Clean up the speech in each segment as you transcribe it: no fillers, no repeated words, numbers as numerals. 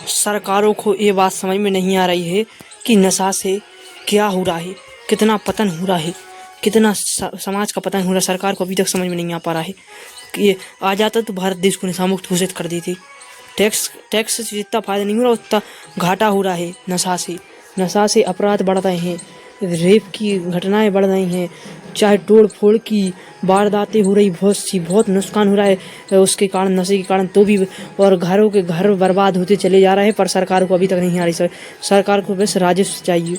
सरकारों को ये बात समझ में नहीं आ रही है कि नशा से क्या हो रहा है, कितना पतन हो रहा है, कितना समाज का पतन हो रहा है। सरकार को अभी तक समझ में नहीं आ पा रहा है कि ये आ जाता तो भारत देश को नशा मुक्त घोषित कर देती। टैक्स से जितना फायदा नहीं हो रहा उतना घाटा हो रहा है। नशा से अपराध बढ़ रहे हैं, रेप की घटनाएं बढ़ रही हैं, चाहे तोड़ फोड़ की वारदातें हो रही, बहुत नुकसान हो रहा है उसके कारण, नशे के कारण तो भी, और घरों के घर बर्बाद होते चले जा रहे हैं। पर सरकार को अभी तक नहीं आ रही। सरकार को बस राजस्व चाहिए,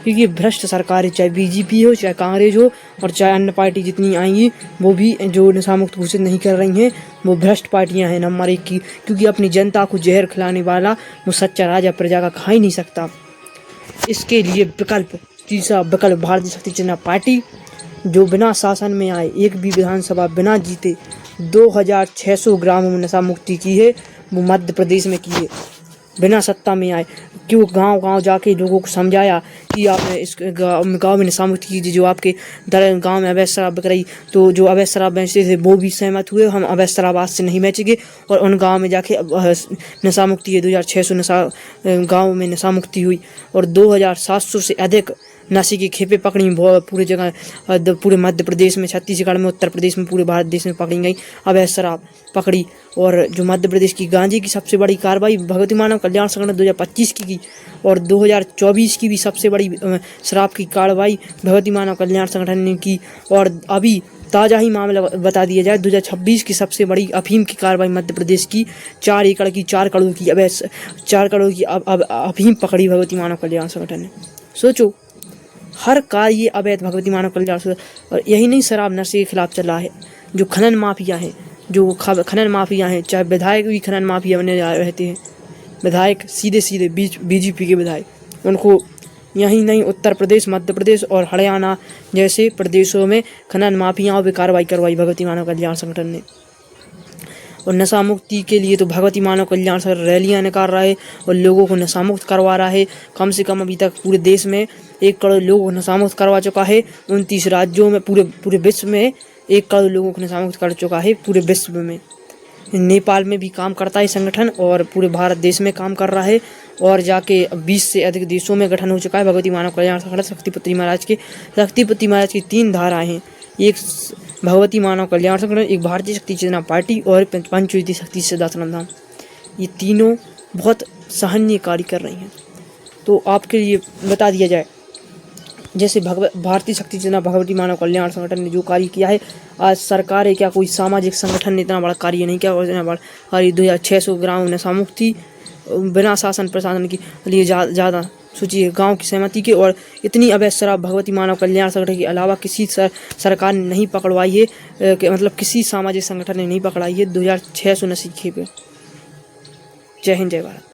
क्योंकि भ्रष्ट सरकार है, चाहे बीजेपी हो, चाहे कांग्रेस हो, और चाहे अन्य पार्टी जितनी आएंगी वो भी जो नशा मुक्त घोषित नहीं कर रही हैं वो भ्रष्ट पार्टियां हैं नंबर 1 की। क्योंकि अपनी जनता को जहर खिलाने वाला वो सच्चा राजा प्रजा का खा ही नहीं सकता। इसके लिए तीसरा विकल्प भारतीय शक्ति जनता पार्टी, जो बिना शासन में आए, एक भी विधानसभा बिना जीते 2600 ग्रामों में नशा मुक्ति की है। वो मध्य प्रदेश में की है, बिना सत्ता में आए। क्यों गांव जाके लोगों को समझाया कि आपने इस गांव में नशा मुक्ति कीजिए। जो आपके गांव में अवैध शराब बिक रही, तो जो अवैध शराब बेचते थे वो भी सहमत हुए, हम अवैध शराब आज से नहीं बेचेंगे, और उन गांव में जाके नशा मुक्ति है। 2600 गाँव में नशा मुक्ति हुई, और 2700 से अधिक नशे की खेपे पकड़ी पूरी जगह, पूरे मध्य प्रदेश में, छत्तीसगढ़ में, उत्तर प्रदेश में, पूरे भारत देश में पकड़ी गई अवैध शराब पकड़ी। और जो मध्य प्रदेश की गांजे की सबसे बड़ी कार्रवाई भगवती मानव कल्याण संगठन 2025 की, और 2024 की भी सबसे बड़ी शराब की कार्रवाई भगवती मानव कल्याण संगठन ने की। और अभी ताज़ा ही मामला बता दिया जाए, 2026 की सबसे बड़ी अफीम की कार्रवाई मध्य प्रदेश की 4 करोड़ की अफीम पकड़ी भगवती मानव कल्याण संगठन ने। सोचो, हर कार्य अवैध भगवती मानव कल्याण। और यही नहीं, शराब नशे के खिलाफ चल रहा है। जो खनन माफिया हैं, चाहे विधायक भी खनन माफिया बने रहते हैं, विधायक सीधे बीजेपी के विधायक, उनको यही नहीं, उत्तर प्रदेश, मध्य प्रदेश और हरियाणा जैसे प्रदेशों में खनन माफियाओं पर कार्रवाई करवाई भगवती मानव कल्याण संगठन ने। और नशा मुक्ति के लिए तो भगवती मानव कल्याण संगठन रैलियां निकाल रहा है और लोगों को नशा मुक्त करवा रहा है। कम से कम अभी तक पूरे देश में 1 करोड़ लोगों को नशा मुक्त करवा चुका है। 29 राज्यों में, पूरे विश्व में 1 करोड़ लोगों को नशा मुक्त कर चुका है पूरे विश्व में। नेपाल में भी काम करता है संगठन, और पूरे भारत देश में काम कर रहा है, और जाके 20 से अधिक देशों में गठन हो चुका है भगवती मानव कल्याण संगठन। शक्तिपति महाराज की 3 धाराएं हैं, एक भगवती मानव कल्याण संगठन, एक भारतीय शक्ति चेतना पार्टी, और पंचविधि शक्ति सिद्धार्थनाथ धाम। ये तीनों बहुत सराहनीय कार्य कर रही हैं। तो आपके लिए बता दिया जाए, जैसे भारतीय शक्ति चेतना भगवती मानव कल्याण संगठन ने जो कार्य किया है, आज सरकार है क्या, कोई सामाजिक संगठन ने इतना बड़ा कार्य नहीं किया। और इतना बड़ा कार्य 2600 ग्राम नशा मुक्ति बिना शासन प्रशासन की लिए ज़्यादा सोचिए, गांव की सहमति के, और इतनी अवैध शराब भगवती मानव कल्याण संगठन के अलावा किसी सरकार ने नहीं पकड़वाई है, मतलब किसी सामाजिक संगठन ने नहीं पकड़ाई है 2600 नशे की खेपें। जय हिंद, जय भारत।